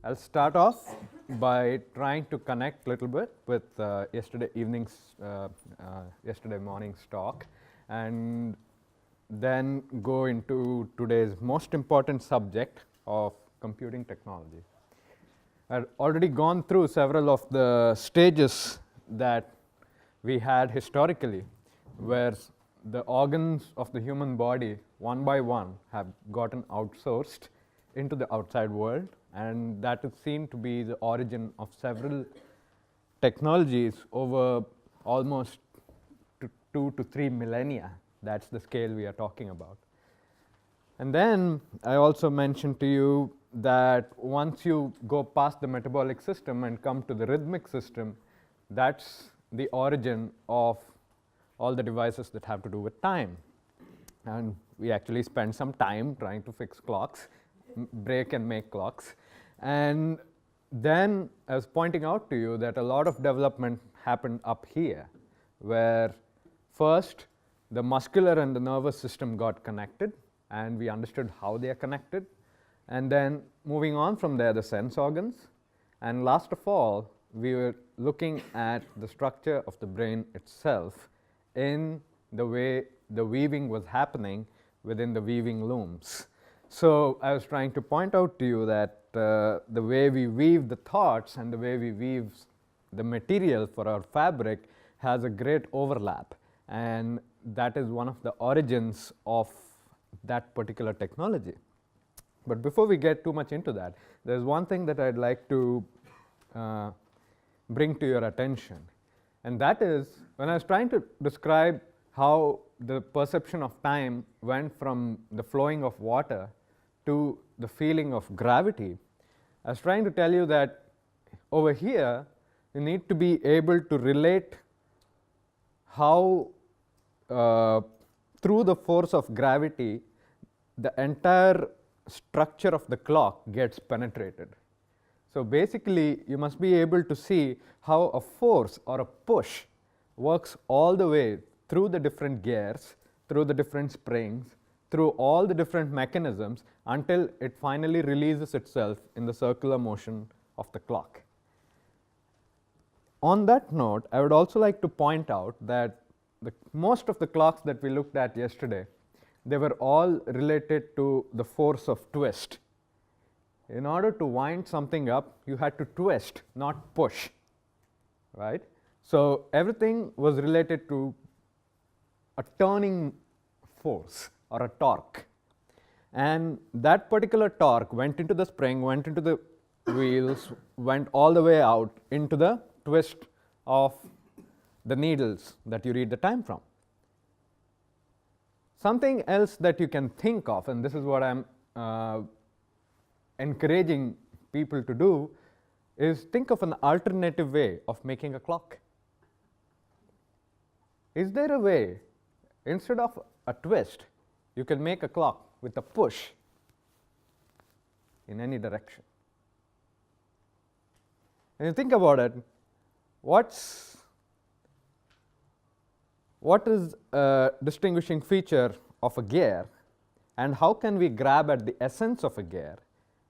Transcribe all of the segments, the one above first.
I'll start off by trying to connect a little bit with yesterday morning's talk, and then go into today's most important subject of computing technology. I've already gone through several of the stages that we had historically, where the organs of the human body, one by one, have gotten outsourced into the outside world, and that is seen to be the origin of several technologies over almost 2 to 3 millennia. That's the scale we are talking about. And then I also mentioned to you that once you go past the metabolic system and come to the rhythmic system, that's the origin of all the devices that have to do with time. And we actually spent some time trying to fix clocks, break and make clocks. And then I was pointing out to you that a lot of development happened up here, where first the muscular and the nervous system got connected, and we understood how they are connected. And then moving on from there, the sense organs. And last of all, we were looking at the structure of the brain itself in the way the weaving was happening within the weaving looms. So I was trying to point out to you that the way we weave the thoughts and the way we weave the material for our fabric has a great overlap, and that is one of the origins of that particular technology. But before we get too much into that, there's one thing that I'd like to bring to your attention, and that is when I was trying to describe how the perception of time went from the flowing of water to the feeling of gravity. I was trying to tell you that over here you need to be able to relate how through the force of gravity the entire structure of the clock gets penetrated. So basically you must be able to see how a force or a push works all the way through the different gears, through the different springs, through all the different mechanisms until it finally releases itself in the circular motion of the clock. On that note, I would also like to point out that most of the clocks that we looked at yesterday, they were all related to the force of twist. In order to wind something up, you had to twist, not push, right? So everything was related to a turning force or a torque, and that particular torque went into the spring, went into the wheels, went all the way out into the twist of the needles that you read the time from. Something else that you can think of, and this is what I'm encouraging people to do, is think of an alternative way of making a clock. Is there a way, instead of a twist, you can make a clock with a push in any direction? When you think about it, what is a distinguishing feature of a gear, and how can we grab at the essence of a gear,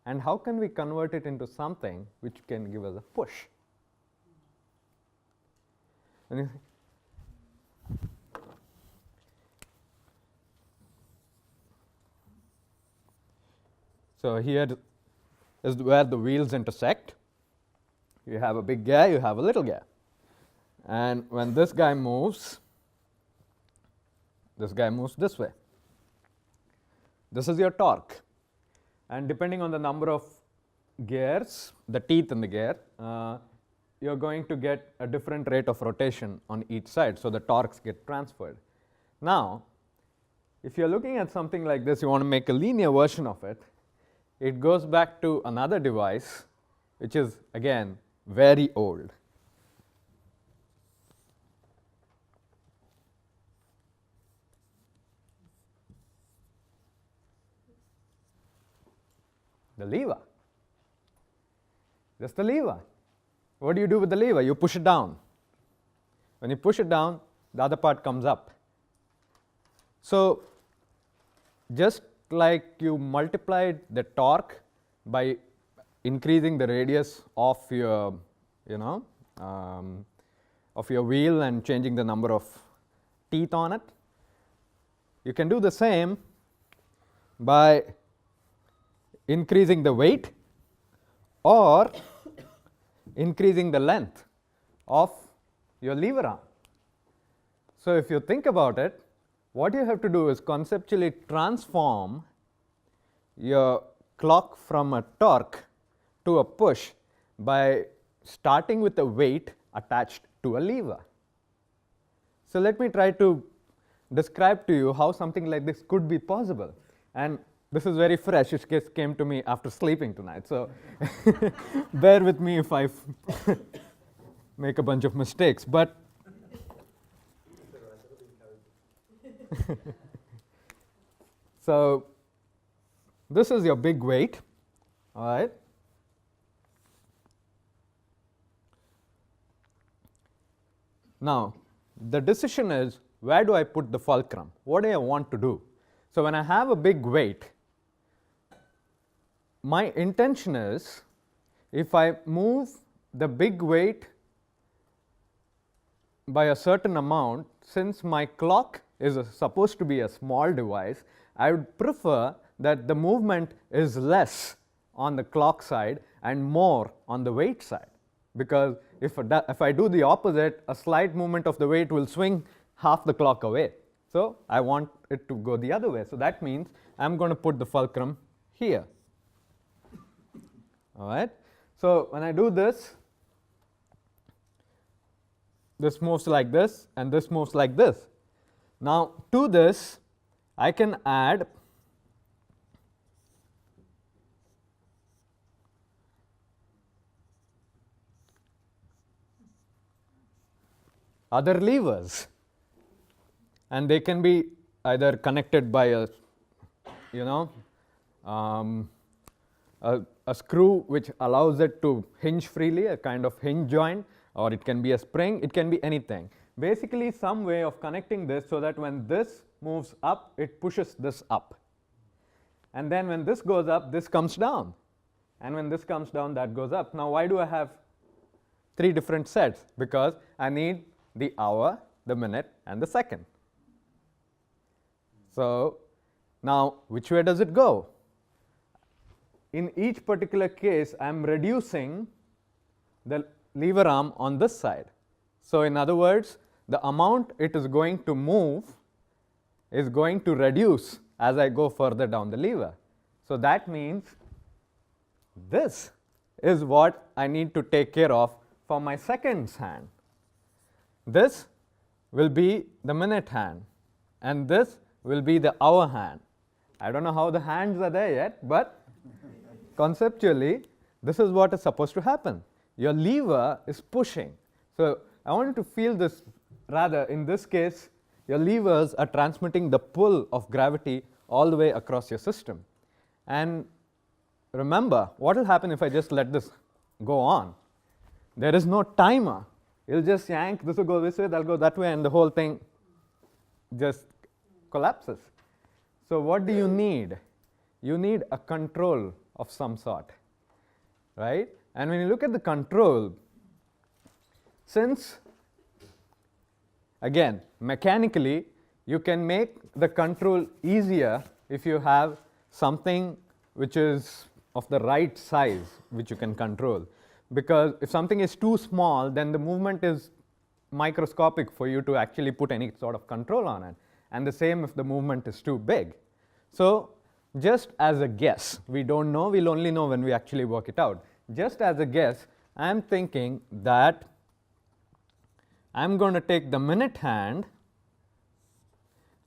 and how can we convert it into something which can give us a push? So here is where the wheels intersect. You have a big gear, you have a little gear. And when this guy moves this way. This is your torque. And depending on the number of gears, the teeth in the gear, you're going to get a different rate of rotation on each side, so the torques get transferred. Now, if you're looking at something like this, you want to make a linear version of it, it goes back to another device, which is, again, very old. The lever. Just the lever. What do you do with the lever? You push it down. When you push it down, the other part comes up. So just like you multiplied the torque by increasing the radius of your, of your wheel and changing the number of teeth on it. You can do the same by increasing the weight or increasing the length of your lever arm. So if you think about it, what you have to do is conceptually transform your clock from a torque to a push by starting with a weight attached to a lever. So let me try to describe to you how something like this could be possible. And this is very fresh. It just came to me after sleeping tonight. So bear with me if I make a bunch of mistakes. But so this is your big weight, all right? Now, the decision is, where do I put the fulcrum? What do I want to do? So when I have a big weight, my intention is, if I move the big weight by a certain amount, since my clock is supposed to be a small device, I would prefer that the movement is less on the clock side and more on the weight side. Because if I do the opposite, a slight movement of the weight will swing half the clock away. So I want it to go the other way. So that means I'm going to put the fulcrum here. All right. So when I do this, this moves like this and this moves like this. Now to this, I can add other levers, and they can be either connected by a screw which allows it to hinge freely, a kind of hinge joint, or it can be a spring, it can be anything. Basically some way of connecting this so that when this moves up, it pushes this up. And then when this goes up, this comes down. And when this comes down, that goes up. Now why do I have 3 different sets? Because I need the hour, the minute, and the second. So now which way does it go? In each particular case, I am reducing the lever arm on this side. So in other words, the amount it is going to move is going to reduce as I go further down the lever. So that means this is what I need to take care of for my seconds hand. This will be the minute hand, and this will be the hour hand. I don't know how the hands are there yet, but conceptually, this is what is supposed to happen. Your lever is pushing. So I want you to feel this, rather in this case, your levers are transmitting the pull of gravity all the way across your system. And remember, what will happen if I just let this go on? There is no timer. You'll just yank, this will go this way, that'll go that way, and the whole thing just collapses. So what do you need? You need a control of some sort, right? And when you look at the control, since, again, mechanically, you can make the control easier if you have something which is of the right size, which you can control. Because if something is too small, then the movement is microscopic for you to actually put any sort of control on it. And the same if the movement is too big. So just as a guess, we don't know, we'll only know when we actually work it out. Just as a guess, I'm thinking that I'm going to take the minute hand,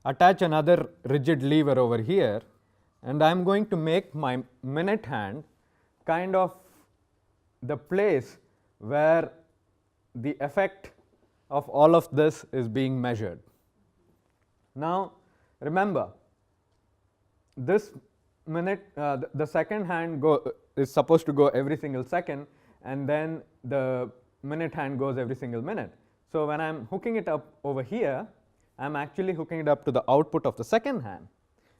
attach another rigid lever over here, and I'm going to make my minute hand kind of the place where the effect of all of this is being measured. Now remember, this minute, the second hand is supposed to go every single second, and then the minute hand goes every single minute. So when I'm hooking it up over here, I'm actually hooking it up to the output of the second hand.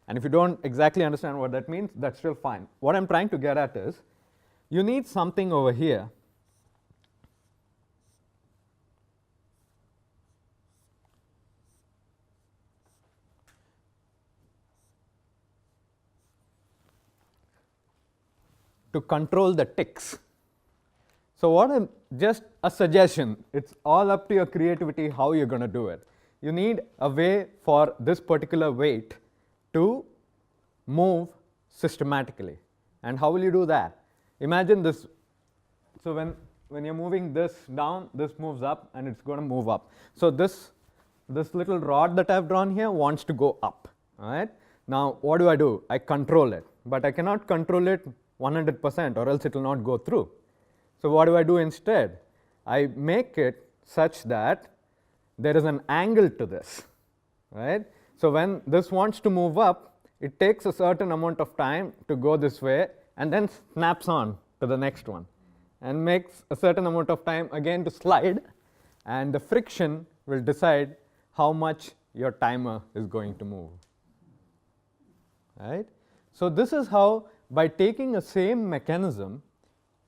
And if you don't exactly understand what that means, that's still fine. What I'm trying to get at is, you need something over here to control the ticks. So just a suggestion, it's all up to your creativity how you're going to do it. You need a way for this particular weight to move systematically. And how will you do that? Imagine this. So when you're moving this down, this moves up and it's going to move up. So this little rod that I've drawn here wants to go up. All right? Now what do? I control it. But I cannot control it 100% or else it will not go through. So what do I do instead? I make it such that there is an angle to this, right? So when this wants to move up, it takes a certain amount of time to go this way and then snaps on to the next one and makes a certain amount of time again to slide, and the friction will decide how much your timer is going to move, right? So this is how, by taking a same mechanism,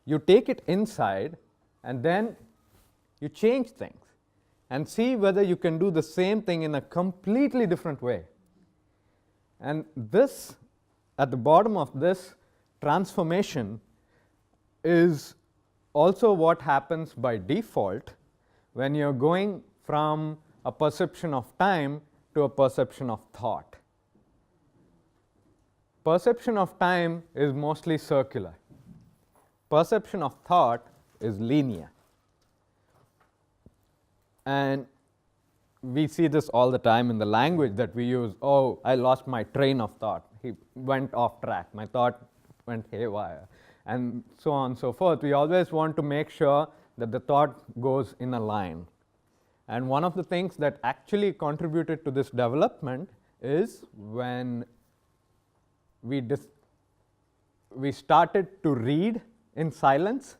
you take it inside and then you change things and see whether you can do the same thing in a completely different way. And this, at the bottom of this transformation, is also what happens by default when you're going from a perception of time to a perception of thought. Perception of time is mostly circular. Perception of thought is linear. And we see this all the time in the language that we use. Oh, I lost my train of thought. He went off track. My thought went haywire. And so on and so forth. We always want to make sure that the thought goes in a line. And one of the things that actually contributed to this development is when we started to read in silence,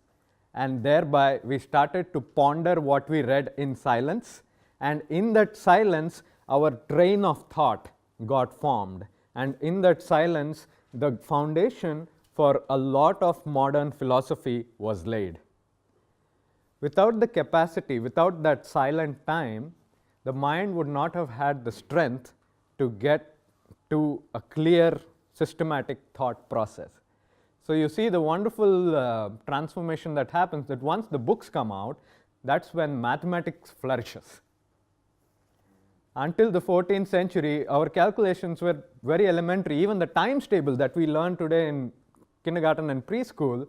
and thereby we started to ponder what we read in silence, and in that silence our train of thought got formed, and in that silence the foundation for a lot of modern philosophy was laid. Without the capacity, without that silent time, the mind would not have had the strength to get to a clear systematic thought process. So you see the wonderful transformation that happens, that once the books come out, that's when mathematics flourishes. Until the 14th century, our calculations were very elementary. Even the times table that we learn today in kindergarten and preschool,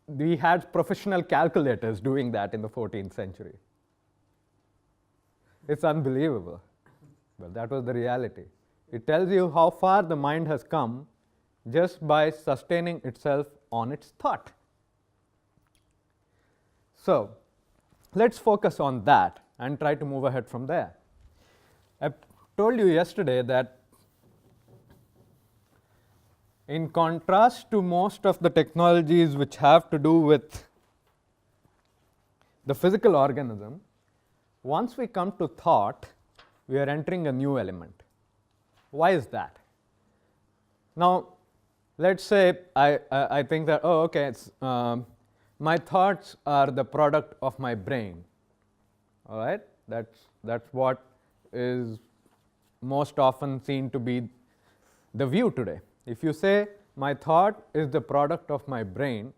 we had professional calculators doing that in the 14th century. It's unbelievable, but that was the reality. It tells you how far the mind has come just by sustaining itself on its thought. So let's focus on that and try to move ahead from there. I told you yesterday that in contrast to most of the technologies which have to do with the physical organism, once we come to thought, we are entering a new element. Why is that? Now, let's say I think that, oh, okay, my thoughts are the product of my brain. All right, that's what is most often seen to be the view today. If you say my thought is the product of my brain,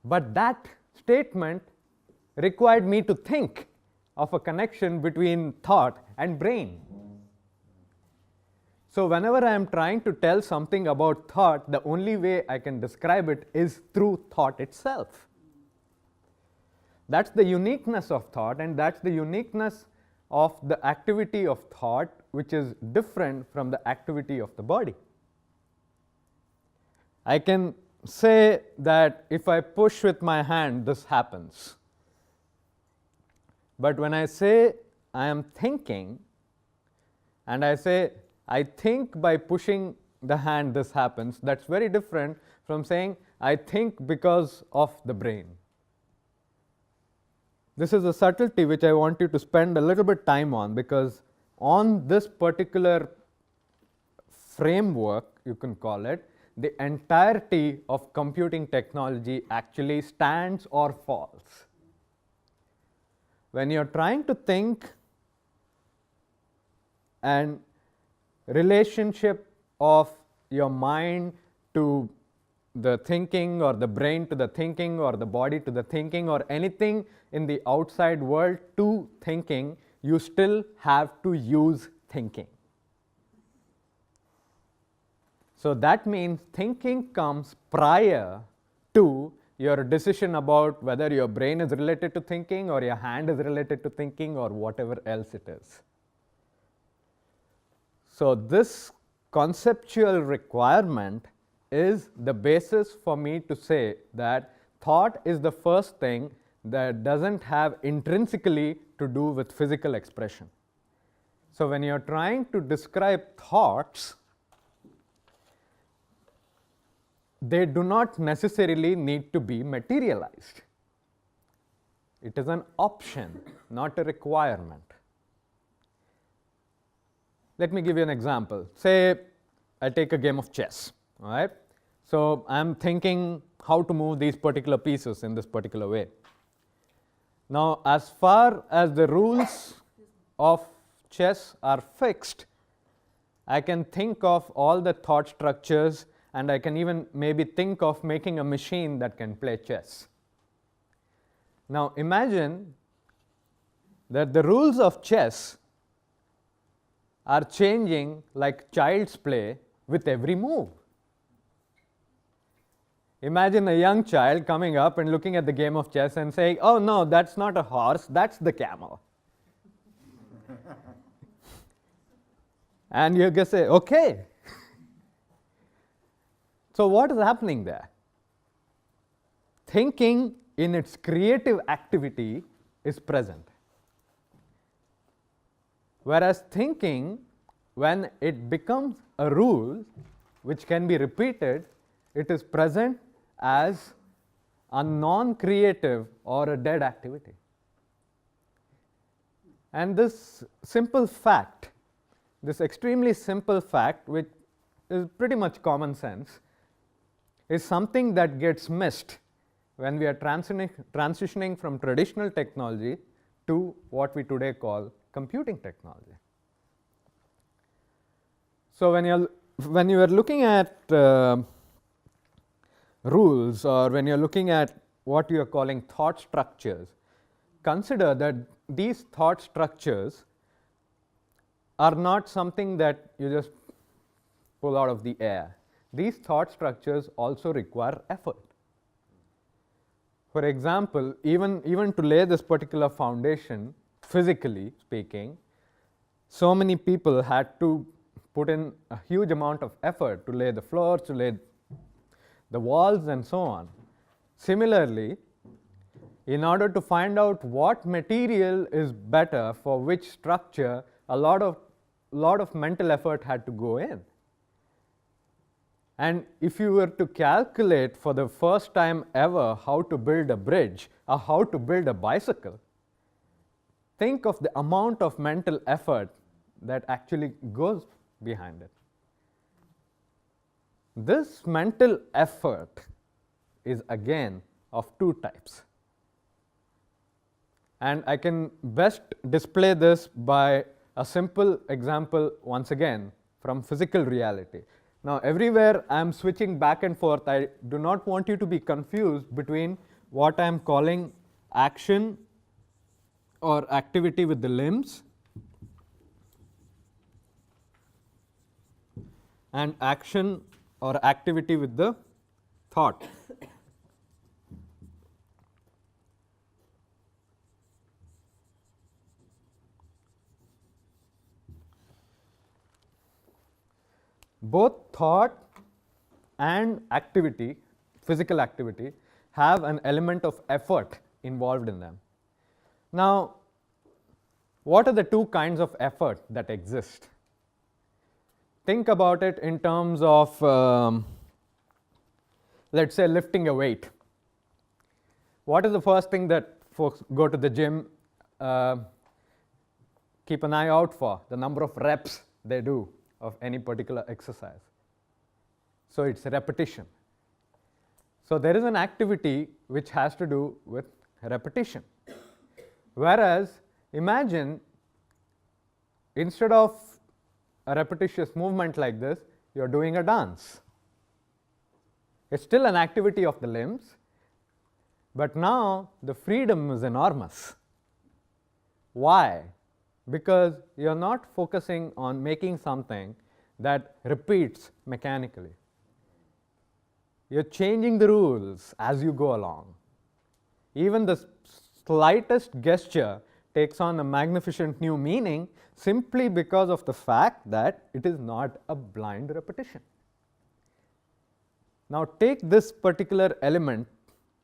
but that statement required me to think of a connection between thought and brain. So whenever I am trying to tell something about thought, the only way I can describe it is through thought itself. That's the uniqueness of thought, and that's the uniqueness of the activity of thought, which is different from the activity of the body. I can say that if I push with my hand, this happens. But when I say I am thinking, and I say I think by pushing the hand this happens, that's very different from saying I think because of the brain. This is a subtlety which I want you to spend a little bit time on, because on this particular framework, you can call it, the entirety of computing technology actually stands or falls. When you're trying to think and relationship of your mind to the thinking, or the brain to the thinking, or the body to the thinking, or anything in the outside world to thinking, you still have to use thinking. So that means thinking comes prior to your decision about whether your brain is related to thinking, or your hand is related to thinking, or whatever else it is. So this conceptual requirement is the basis for me to say that thought is the first thing that doesn't have intrinsically to do with physical expression. So when you're trying to describe thoughts, they do not necessarily need to be materialized. It is an option, not a requirement. Let me give you an example. Say I take a game of chess, all right? So I'm thinking how to move these particular pieces in this particular way. Now, as far as the rules of chess are fixed, I can think of all the thought structures, and I can even maybe think of making a machine that can play chess. Now imagine that the rules of chess are changing like child's play with every move. Imagine a young child coming up and looking at the game of chess and saying, "Oh no, that's not a horse, that's the camel." And you're going to say, "Okay." So what is happening there? Thinking in its creative activity is present. Whereas thinking, when it becomes a rule which can be repeated, it is present as a non-creative or a dead activity. And this simple fact, this extremely simple fact, which is pretty much common sense, is something that gets missed when we are transitioning from traditional technology to what we today call computing technology. So when you are looking at rules, or when you're looking at what you are calling thought structures, consider that these thought structures are not something that you just pull out of the air. These thought structures also require effort. For example, even to lay this particular foundation, physically speaking, so many people had to put in a huge amount of effort to lay the floors, to lay the walls, and so on. Similarly, in order to find out what material is better for which structure, a lot of mental effort had to go in. And if you were to calculate for the first time ever how to build a bridge or how to build a bicycle, think of the amount of mental effort that actually goes behind it. This mental effort is again of two types. And I can best display this by a simple example once again from physical reality. Now everywhere I am switching back and forth, I do not want you to be confused between what I am calling action or activity with the limbs and action or activity with the thought. Both thought and activity, physical activity, have an element of effort involved in them. Now, what are the two kinds of effort that exist? Think about it in terms of, let's say, lifting a weight. What is the first thing that folks go to the gym keep an eye out for? The number of reps they do of any particular exercise. So it's repetition. So there is an activity which has to do with repetition. Whereas imagine instead of a repetitious movement like this, you're doing a dance. It's still an activity of the limbs, but now the freedom is enormous. Why? Because you're not focusing on making something that repeats mechanically. You're changing the rules as you go along. Even the slightest gesture takes on a magnificent new meaning simply because of the fact that it is not a blind repetition. Now take this particular element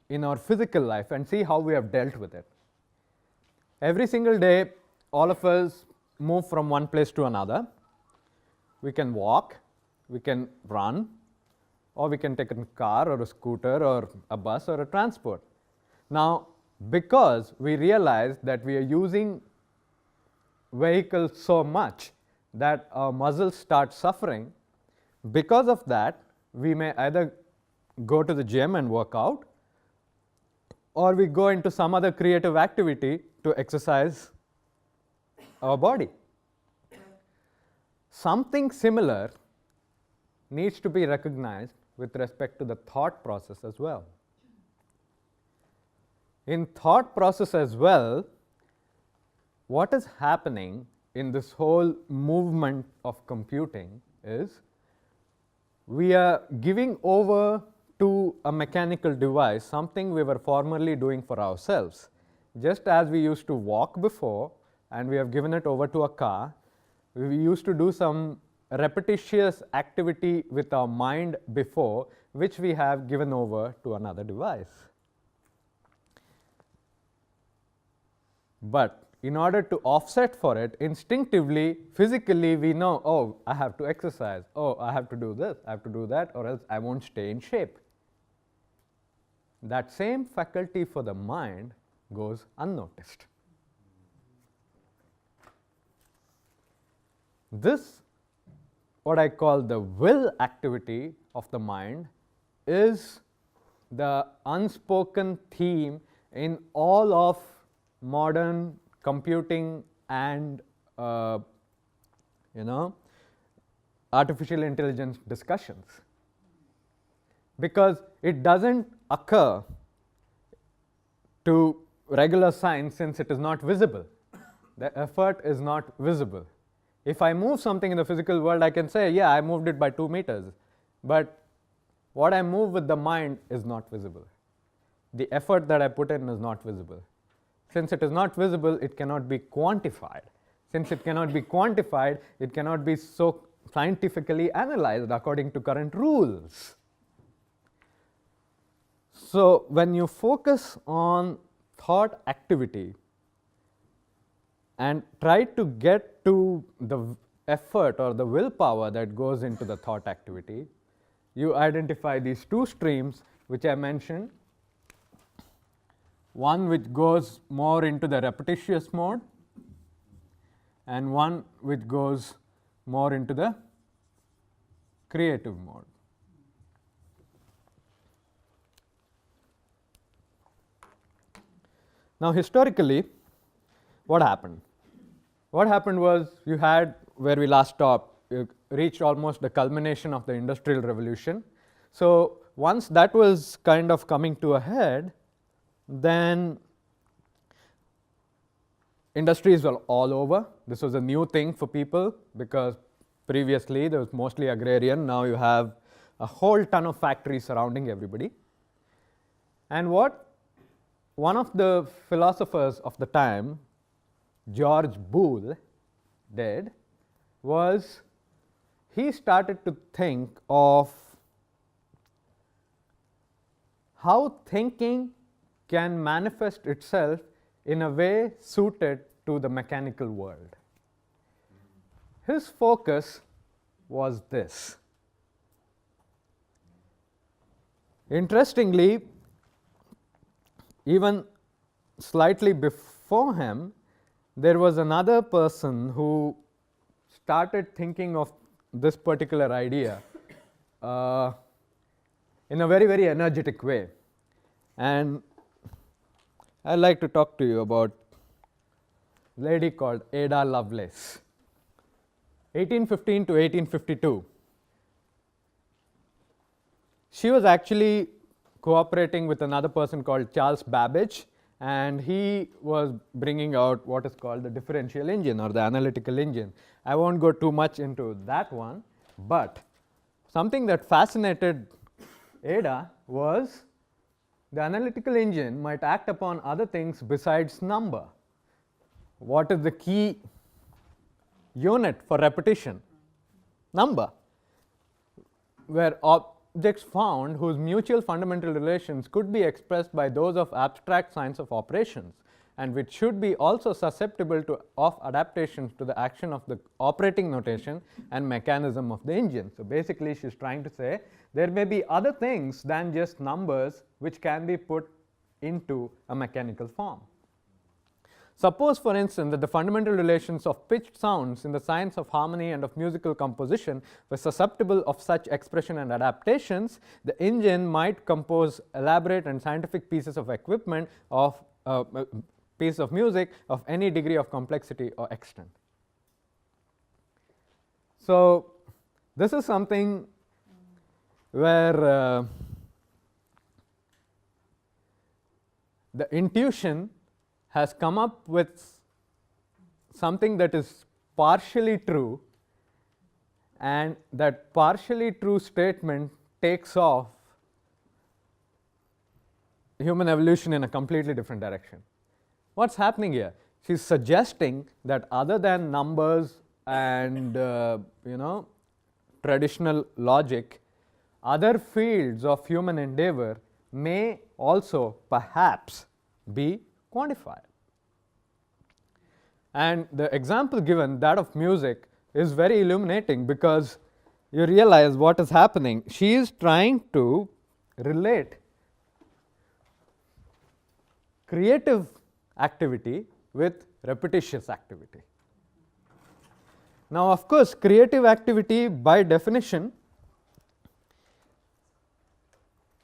in our physical life and see how we have dealt with it. Every single day, all of us move from one place to another. We can walk, we can run, or we can take a car or a scooter or a bus or a transport. Now, because we realize that we are using vehicles so much that our muscles start suffering, because of that, we may either go to the gym and work out, or we go into some other creative activity to exercise our body. Something similar needs to be recognized with respect to the thought process as well. In thought process as well, what is happening in this whole movement of computing is we are giving over to a mechanical device something we were formerly doing for ourselves. Just as we used to walk before and we have given it over to a car, we used to do some repetitious activity with our mind before, which we have given over to another device. But in order to offset for it, instinctively, physically, we know, oh, I have to exercise, oh, I have to do this, I have to do that, or else I won't stay in shape. That same faculty for the mind goes unnoticed. This, what I call the will activity of the mind, is the unspoken theme in all of modern computing and artificial intelligence discussions, because it doesn't occur to regular science since it is not visible. The effort is not visible. If I move something in the physical world, I can say, yeah, I moved it by 2 meters, but what I move with the mind is not visible. The effort that I put in is not visible. Since it is not visible, it cannot be quantified. Since it cannot be quantified, it cannot be so scientifically analyzed according to current rules. So when you focus on thought activity and try to get to the effort or the willpower that goes into the thought activity, you identify these two streams which I mentioned. One which goes more into the repetitious mode and one which goes more into the creative mode. Now historically, what happened? What happened was you had, where we last stopped, you reached almost the culmination of the Industrial Revolution. So once that was kind of coming to a head, then industries were all over. This was a new thing for people because previously there was mostly agrarian. Now you have a whole ton of factories surrounding everybody. And what one of the philosophers of the time, George Boole, did was he started to think of how thinking can manifest itself in a way suited to the mechanical world. His focus was this. Interestingly, even slightly before him, there was another person who started thinking of this particular idea in a very, very energetic way. And I'd like to talk to you about a lady called Ada Lovelace, 1815 to 1852. She was actually cooperating with another person called Charles Babbage, and he was bringing out what is called the differential engine or the analytical engine. I won't go too much into that one, but something that fascinated Ada was the analytical engine might act upon other things besides number. What is the key unit for repetition? Number. Where objects found whose mutual fundamental relations could be expressed by those of abstract signs of operations, and which should be also susceptible of adaptations to the action of the operating notation and mechanism of the engine. So basically she is trying to say there may be other things than just numbers which can be put into a mechanical form. Suppose, for instance, that the fundamental relations of pitched sounds in the science of harmony and of musical composition were susceptible of such expression and adaptations, the engine might compose elaborate and scientific pieces of equipment of piece of music of any degree of complexity or extent. So this is something where the intuition has come up with something that is partially true, and that partially true statement takes off human evolution in a completely different direction. What's happening here? She's suggesting that other than numbers and traditional logic, other fields of human endeavor may also perhaps be quantified. And the example given, that of music, is very illuminating because you realize what is happening. She is trying to relate creative activity with repetitious activity. Now, of course, creative activity by definition,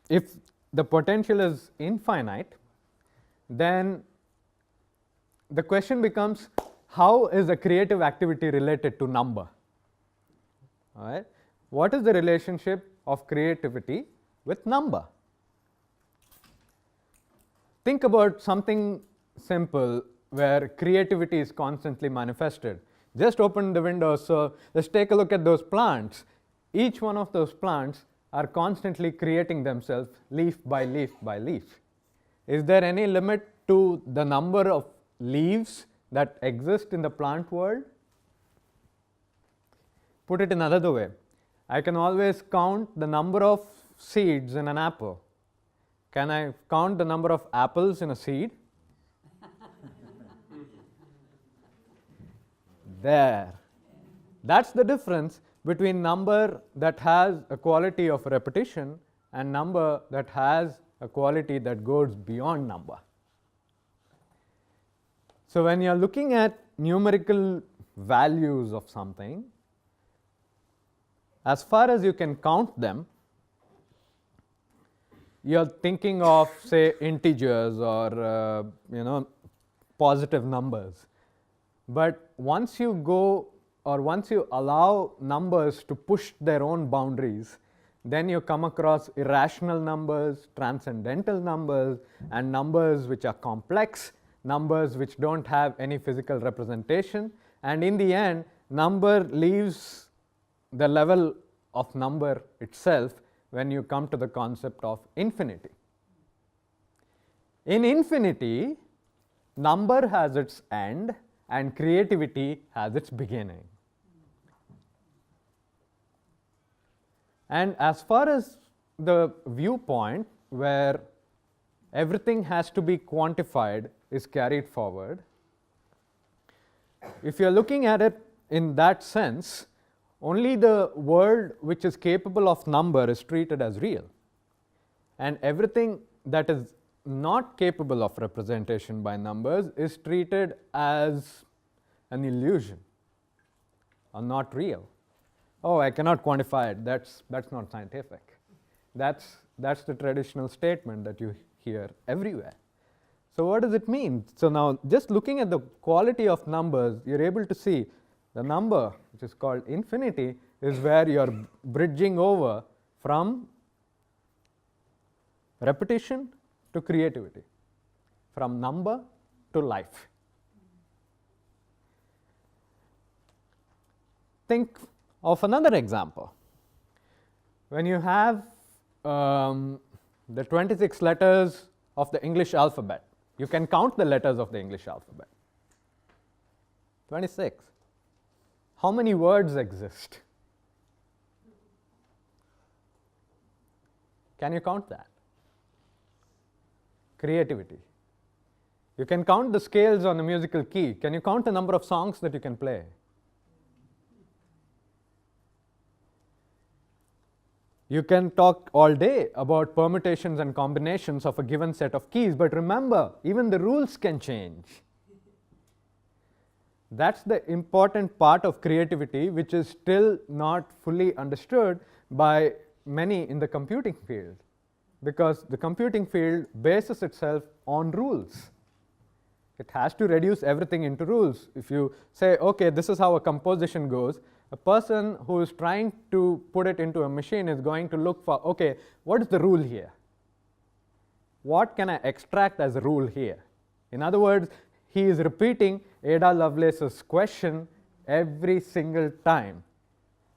if the potential is infinite, then the question becomes, how is a creative activity related to number? All right. What is the relationship of creativity with number? Think about something simple where creativity is constantly manifested. Just open the window, so let's take a look at those plants. Each one of those plants are constantly creating themselves leaf by leaf by leaf. Is there any limit to the number of leaves that exist in the plant world? Put it in another way, I can always count the number of seeds in an apple. Can I count the number of apples in a seed? There. That's the difference between number that has a quality of repetition and number that has a quality that goes beyond number. So when you are looking at numerical values of something, as far as you can count them, you are thinking of, say, integers or positive numbers. But once you go, or once you allow numbers to push their own boundaries, then you come across irrational numbers, transcendental numbers, and numbers which are complex, numbers which don't have any physical representation, and in the end, number leaves the level of number itself when you come to the concept of infinity. In infinity, number has its end and creativity has its beginning. And as far as the viewpoint where everything has to be quantified is carried forward, if you are looking at it in that sense, only the world which is capable of number is treated as real, and everything that is not capable of representation by numbers is treated as an illusion or not real. Oh, I cannot quantify it. That's not scientific. That's the traditional statement that you hear everywhere. So what does it mean? So now just looking at the quality of numbers, you're able to see the number, which is called infinity, is where you're bridging over from repetition to creativity, from number to life. Think of another example. When you have the 26 letters of the English alphabet, you can count the letters of the English alphabet. 26. How many words exist? Can you count that? Creativity. You can count the scales on a musical key. Can you count the number of songs that you can play? You can talk all day about permutations and combinations of a given set of keys, but remember, even the rules can change. That's the important part of creativity, which is still not fully understood by many in the computing field, because the computing field bases itself on rules. It has to reduce everything into rules. If you say, okay, this is how a composition goes, a person who is trying to put it into a machine is going to look for, okay, what is the rule here? What can I extract as a rule here? In other words, he is repeating Ada Lovelace's question every single time.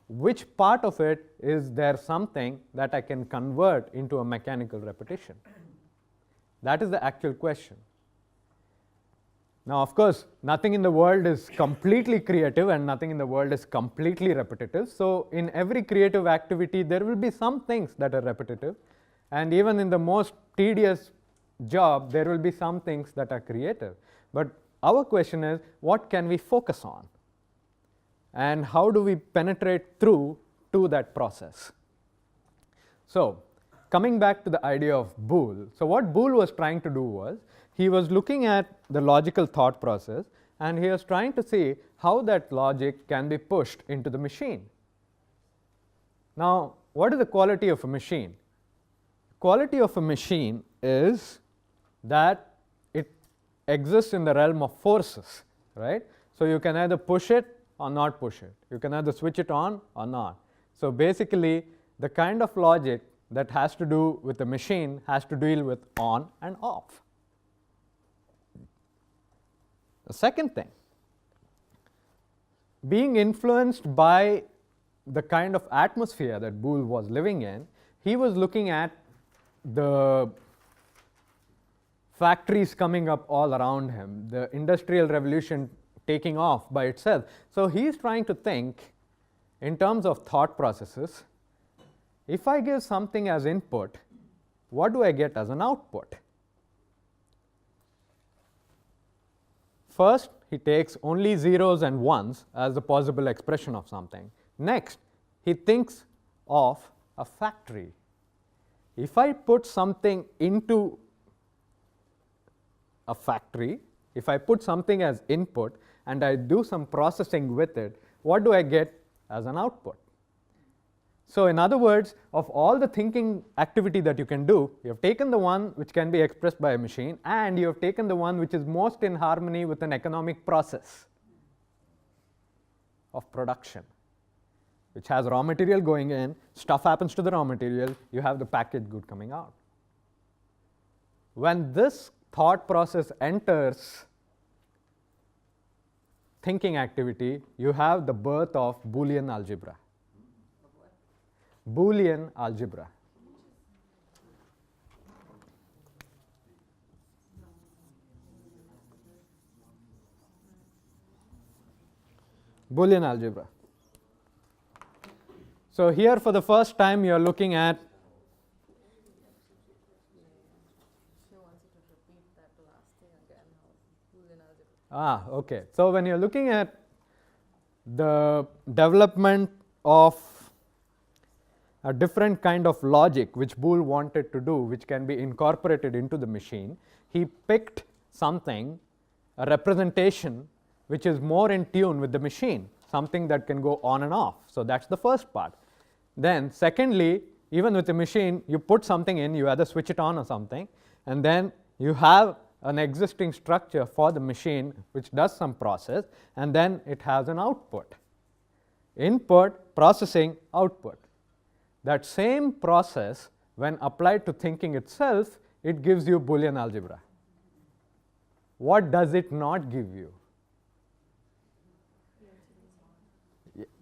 Which part of it is there something that I can convert into a mechanical repetition? That is the actual question. Now, of course, nothing in the world is completely creative and nothing in the world is completely repetitive. So in every creative activity, there will be some things that are repetitive. And even in the most tedious job, there will be some things that are creative. But our question is, what can we focus on? And how do we penetrate through to that process? So coming back to the idea of Boole. So what Boole was trying to do was, he was looking at the logical thought process and he was trying to see how that logic can be pushed into the machine. Now, what is the quality of a machine? Quality of a machine is that it exists in the realm of forces, right? So you can either push it or not push it. You can either switch it on or not. So basically, the kind of logic that has to do with the machine has to deal with on and off. The second thing, being influenced by the kind of atmosphere that Boole was living in, he was looking at the factories coming up all around him, the industrial revolution taking off by itself. So he is trying to think in terms of thought processes. If I give something as input, what do I get as an output? First, he takes only zeros and ones as the possible expression of something. Next, he thinks of a factory. If I put something into a factory, if I put something as input and I do some processing with it, what do I get as an output? So in other words, of all the thinking activity that you can do, you have taken the one which can be expressed by a machine and you have taken the one which is most in harmony with an economic process of production, which has raw material going in, stuff happens to the raw material, you have the packaged good coming out. When this thought process enters thinking activity, you have the birth of Boolean algebra. Boolean algebra. Boolean algebra. So here for the first time you are looking at okay. So when you're looking at the development of a different kind of logic which Boole wanted to do, which can be incorporated into the machine, he picked something, a representation which is more in tune with the machine, something that can go on and off. So that's the first part. Then secondly, even with a machine, you put something in, you either switch it on or something, and then you have an existing structure for the machine which does some process, and then it has an output. Input, processing, output. That same process, when applied to thinking itself, it gives you Boolean algebra. What does it not give you?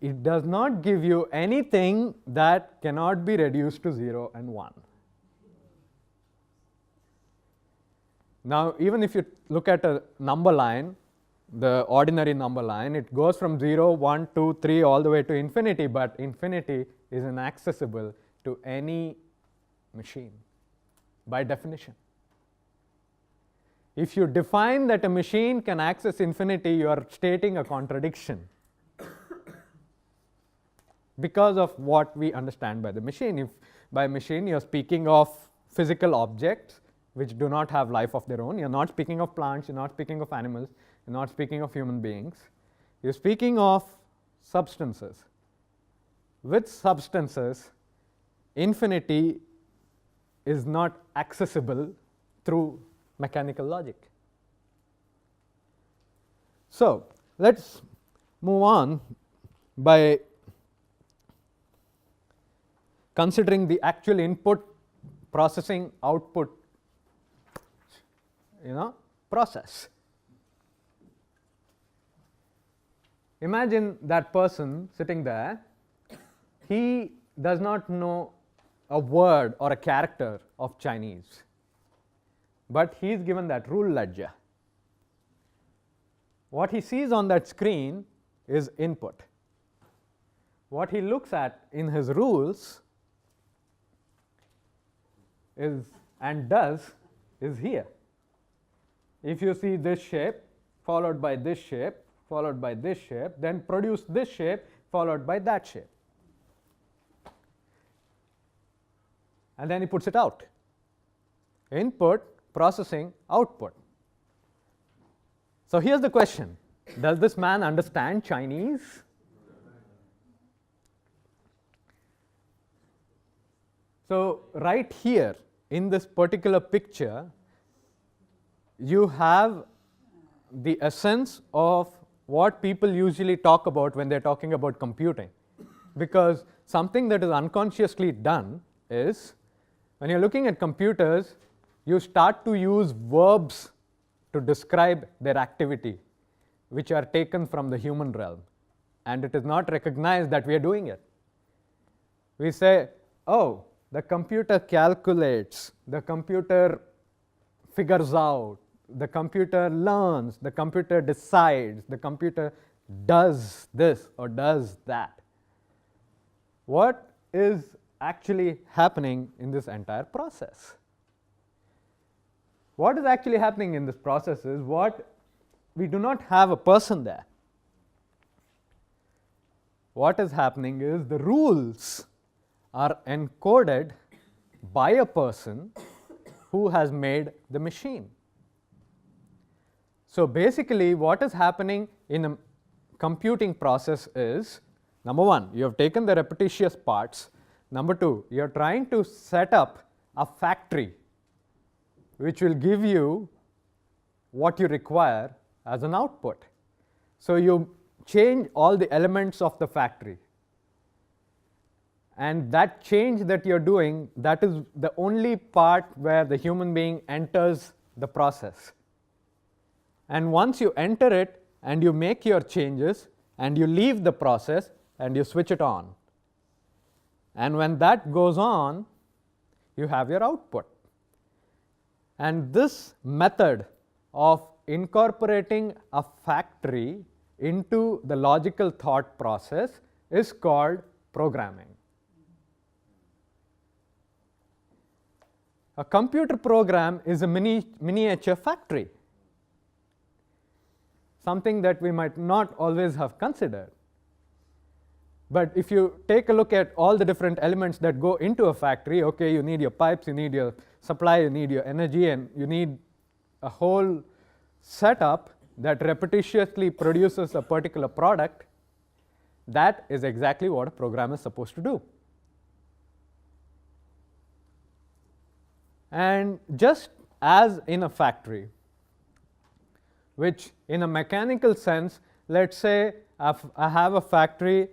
It does not give you anything that cannot be reduced to 0 and 1. Now, even if you look at a number line, the ordinary number line, it goes from 0, 1, 2, 3 all the way to infinity, but infinity is inaccessible to any machine by definition. If you define that a machine can access infinity, you are stating a contradiction because of what we understand by the machine. If by machine you are speaking of physical objects which do not have life of their own, you are not speaking of plants, you are not speaking of animals, you are not speaking of human beings, you are speaking of substances. With substances, infinity is not accessible through mechanical logic. So let's move on by considering the actual input, processing, output, process. Imagine that person sitting there, he does not know a word or a character of Chinese, but he is given that rule ledger. What he sees on that screen is input. What he looks at in his rules is and does is here. If you see this shape followed by this shape followed by this shape, then produce this shape followed by that shape. And then he puts it out. Input, processing, output. So here's the question. Does this man understand Chinese? So right here in this particular picture, you have the essence of what people usually talk about when they're talking about computing. Because something that is unconsciously done is, when you're looking at computers, you start to use verbs to describe their activity, which are taken from the human realm. And it is not recognized that we are doing it. We say, oh, the computer calculates, the computer figures out, the computer learns, the computer decides, the computer does this or does that. What is actually happening in this entire process? What is actually happening in this process is we do not have a person there. What is happening is the rules are encoded by a person who has made the machine. So basically what is happening in a computing process is, number one, you have taken the repetitious parts. Number two, you are trying to set up a factory which will give you what you require as an output. So you change all the elements of the factory. And that change that you're doing, that is the only part where the human being enters the process. And once you enter it and you make your changes and you leave the process and you switch it on. And when that goes on, you have your output. And this method of incorporating a factory into the logical thought process is called programming. A computer program is a miniature factory, something that we might not always have considered. But if you take a look at all the different elements that go into a factory, okay, you need your pipes, you need your supply, you need your energy, and you need a whole setup that repetitiously produces a particular product. That is exactly what a program is supposed to do. And just as in a factory, which in a mechanical sense, let's say I have a factory,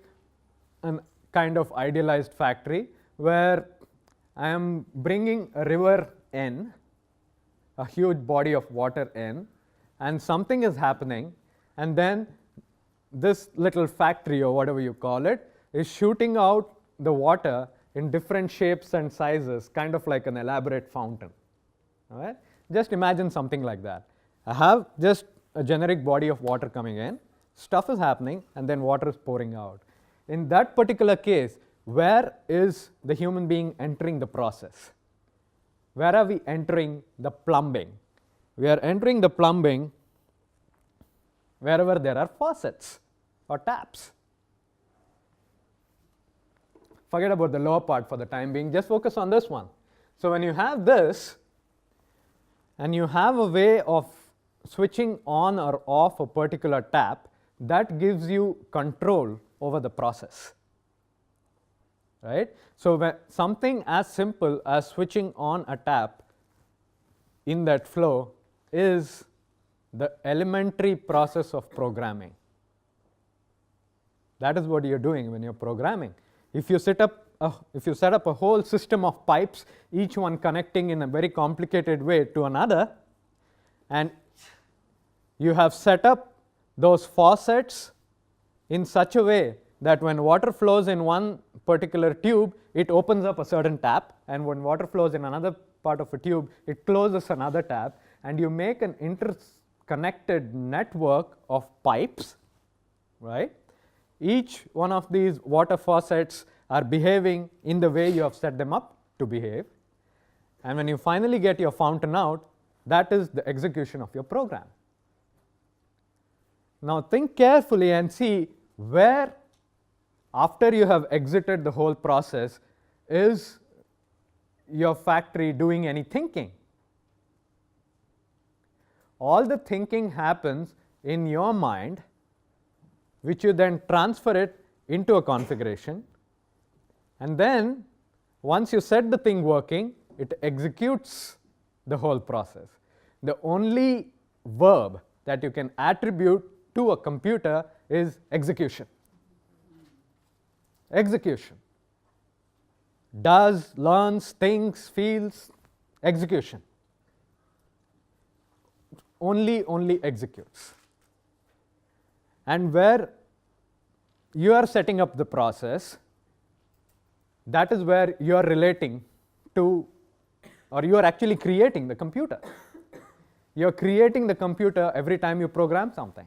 a kind of idealized factory, where I am bringing a river in, a huge body of water in, and something is happening, and then this little factory, or whatever you call it, is shooting out the water in different shapes and sizes, kind of like an elaborate fountain. All right? Just imagine something like that. I have just a generic body of water coming in, stuff is happening, and then water is pouring out. In that particular case, where is the human being entering the process? Where are we entering the plumbing? We are entering the plumbing wherever there are faucets or taps. Forget about the lower part for the time being, just focus on this one. So when you have this, and you have a way of switching on or off a particular tap, that gives you control over the process. Right? So when something as simple as switching on a tap in that flow is the elementary process of programming. That is what you're doing when you're programming. If you set up a whole system of pipes, each one connecting in a very complicated way to another, and you have set up those faucets in such a way that when water flows in one particular tube, it opens up a certain tap, and when water flows in another part of a tube, it closes another tap, and you make an interconnected network of pipes, right? Each one of these water faucets are behaving in the way you have set them up to behave, and when you finally get your fountain out, that is the execution of your program. Now think carefully and see where, after you have exited the whole process, is your factory doing any thinking? All the thinking happens in your mind, which you then transfer it into a configuration, and then once you set the thing working, it executes the whole process. The only verb that you can attribute to a computer is execution. Execution. Does, learns, thinks, feels, execution. Only executes. And where you are setting up the process, that is where you are relating to, or you are actually creating the computer. You are creating the computer every time you program something.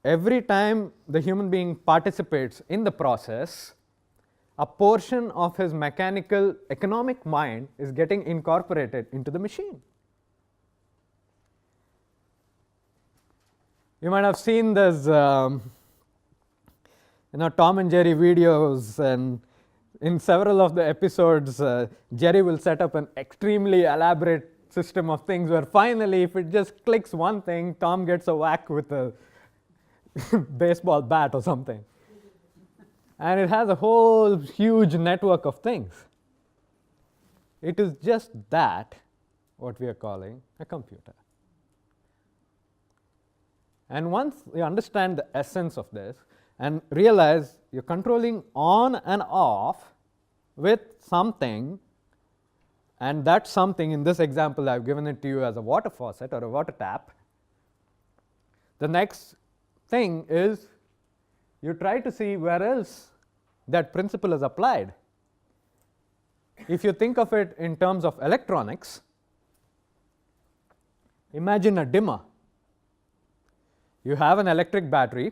Every time the human being participates in the process, a portion of his mechanical economic mind is getting incorporated into the machine. You might have seen this Tom and Jerry videos, and in several of the episodes, Jerry will set up an extremely elaborate system of things where finally, if it just clicks one thing, Tom gets a whack with a baseball bat or something. And it has a whole huge network of things. It is just that, what we are calling a computer. And once you understand the essence of this and realize you're controlling on and off with something, and that something, in this example, I've given it to you as a water faucet or a water tap, the next thing is you try to see where else that principle is applied. If you think of it in terms of electronics, imagine a dimmer. You have an electric battery,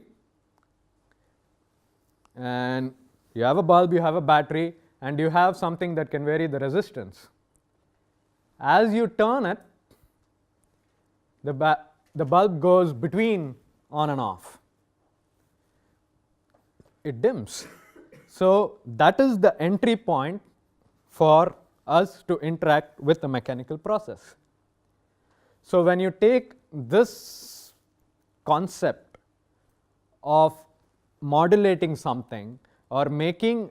and you have a bulb, you have a battery, and you have something that can vary the resistance. As you turn it, the bulb goes between on and off. It dims. So that is the entry point for us to interact with the mechanical process. So when you take this concept of modulating something or making,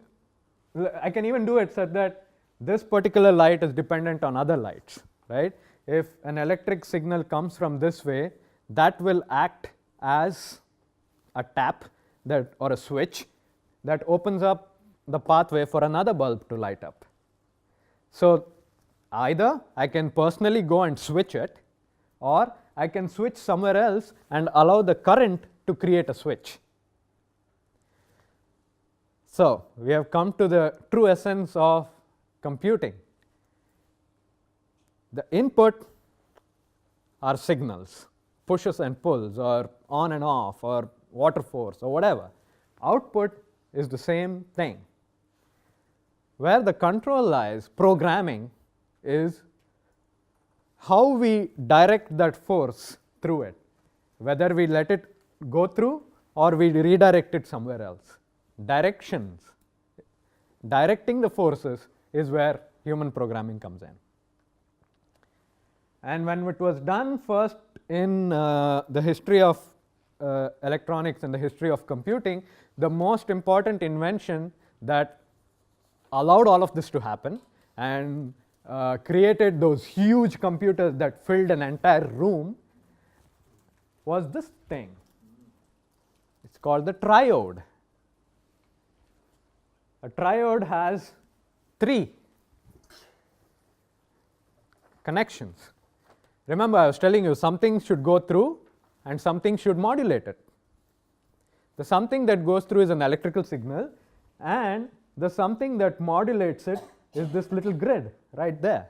I can even do it such that this particular light is dependent on other lights, right? If an electric signal comes from this way, that will act as a tap that or a switch that opens up the pathway for another bulb to light up. So either I can personally go and switch it, or I can switch somewhere else and allow the current to create a switch. So we have come to the true essence of computing. The input are signals, pushes and pulls, or on and off, or water force, or whatever. Output is the same thing. Where the control lies, programming, is how we direct that force through it, whether we let it go through or we redirect it somewhere else. Directions, directing the forces is where human programming comes in. And when it was done first in the history of electronics and the history of computing, the most important invention that allowed all of this to happen and created those huge computers that filled an entire room was this thing. It's called the triode. A triode has 3 connections. Remember, I was telling you something should go through and something should modulate it. The something that goes through is an electrical signal, and the something that modulates it is this little grid right there.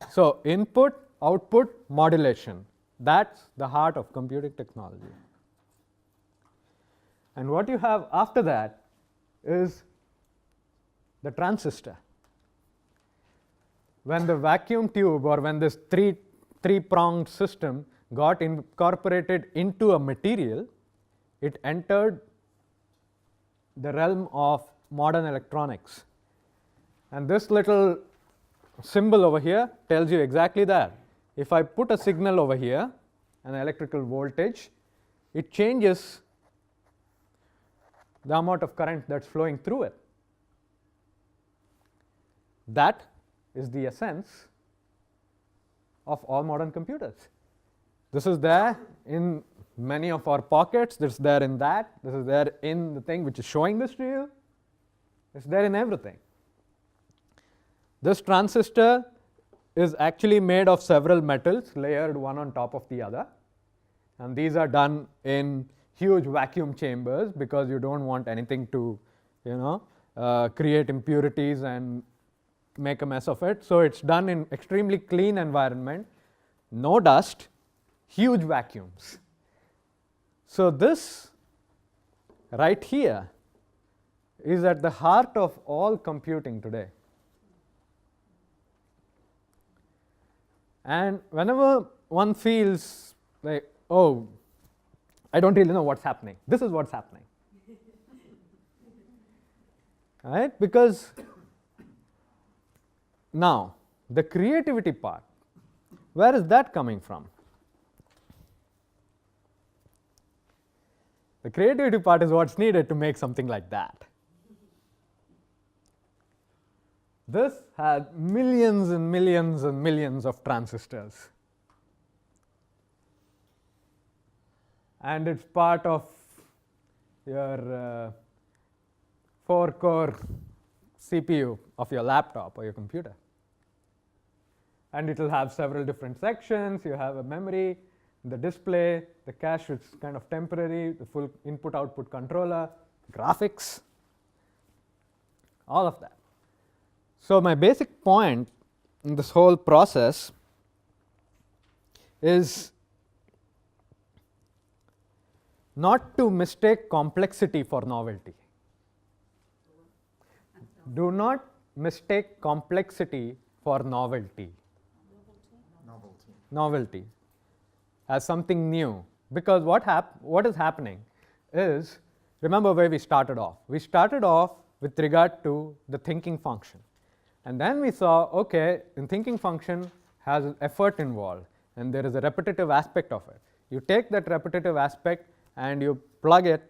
So input, output, modulation. That's the heart of computing technology. And what you have after that is the transistor. When the vacuum tube, or when this three-pronged system got incorporated into a material, it entered the realm of modern electronics. And this little symbol over here tells you exactly that. If I put a signal over here, an electrical voltage, it changes the amount of current that's flowing through it. That is the essence of all modern computers. This is there in many of our pockets, this is there in that, this is there in the thing which is showing this to you, it's there in everything. This transistor is actually made of several metals layered one on top of the other, and these are done in huge vacuum chambers because you don't want anything to, create impurities and make a mess of it. So it's done in extremely clean environment, no dust, huge vacuums. So this right here is at the heart of all computing today. And whenever one feels like, oh, I don't really know what's happening, this is what's happening. Right? Because now, the creativity part, where is that coming from? The creativity part is what's needed to make something like that. This had millions and millions and millions of transistors. And it's part of your 4-core CPU of your laptop or your computer. And it will have several different sections. You have a memory, the display, the cache which is kind of temporary, the full input-output controller, graphics, all of that. So my basic point in this whole process is not to mistake complexity for novelty. Do not mistake complexity for novelty. Novelty as something new. Because what is happening is, remember where we started off. We started off with regard to the thinking function. And then we saw, okay, in thinking function has an effort involved, and there is a repetitive aspect of it. You take that repetitive aspect and you plug it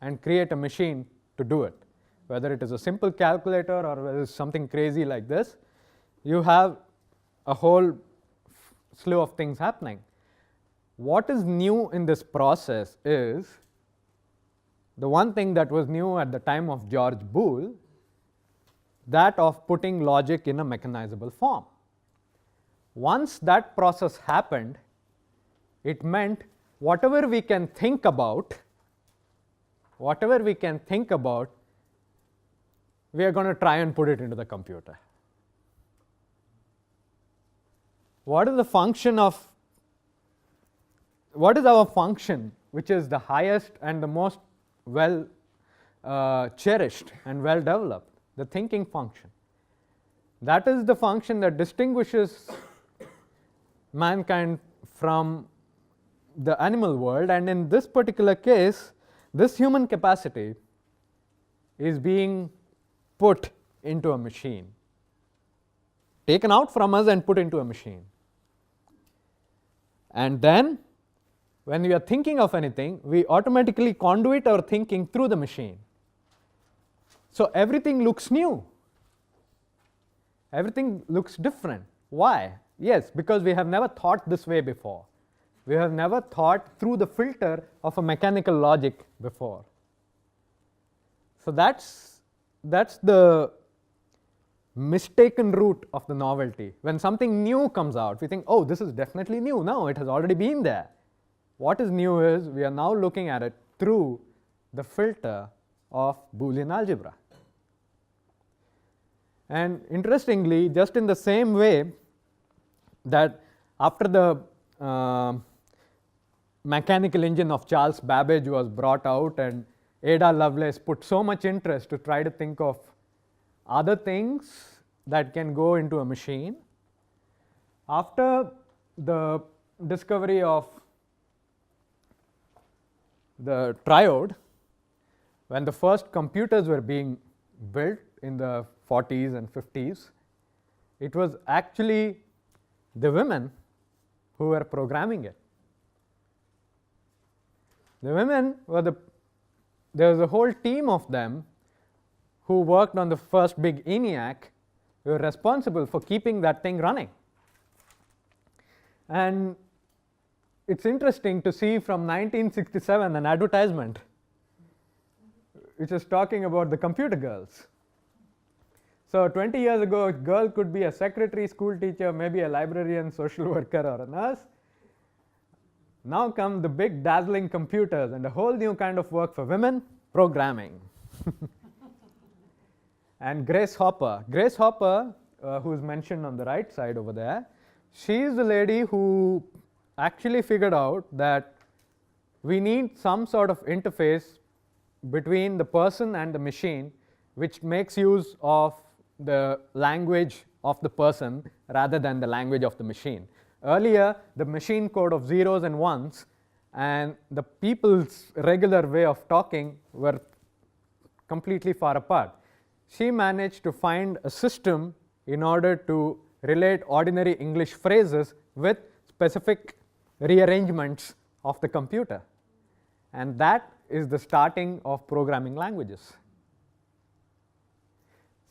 and create a machine to do it. Whether it is a simple calculator or whether it's something crazy like this, you have a whole slew of things happening. What is new in this process is the one thing that was new at the time of George Boole, that of putting logic in a mechanizable form. Once that process happened, it meant whatever we can think about, we are going to try and put it into the computer. What is our function, which is the highest and the most well cherished and well developed? The thinking function. That is the function that distinguishes mankind from the animal world, and in this particular case, this human capacity is being put into a machine, taken out from us and put into a machine. And then when we are thinking of anything, we automatically conduit our thinking through the machine. So everything looks new. Everything looks different. Why? Yes, because we have never thought this way before. We have never thought through the filter of a mechanical logic before. So that's the mistaken root of the novelty. When something new comes out, we think, oh, this is definitely new. No, it has already been there. What is new is we are now looking at it through the filter of Boolean algebra. And interestingly, just in the same way that after the mechanical engine of Charles Babbage was brought out and Ada Lovelace put so much interest to try to think of other things that can go into a machine, after the discovery of the triode, when the first computers were being built in the 40s and 50s, it was actually the women who were programming it. The women were there was a whole team of them who worked on the first big ENIAC, who were responsible for keeping that thing running. And it's interesting to see from 1967 an advertisement which is talking about the computer girls. So 20 years ago, a girl could be a secretary, school teacher, maybe a librarian, social worker, or a nurse. Now come the big dazzling computers and a whole new kind of work for women, programming. And Grace Hopper, who is mentioned on the right side over there, she is the lady who actually figured out that we need some sort of interface between the person and the machine which makes use of the language of the person rather than the language of the machine. Earlier, the machine code of zeros and ones and the people's regular way of talking were completely far apart. She managed to find a system in order to relate ordinary English phrases with specific rearrangements of the computer. And that is the starting of programming languages.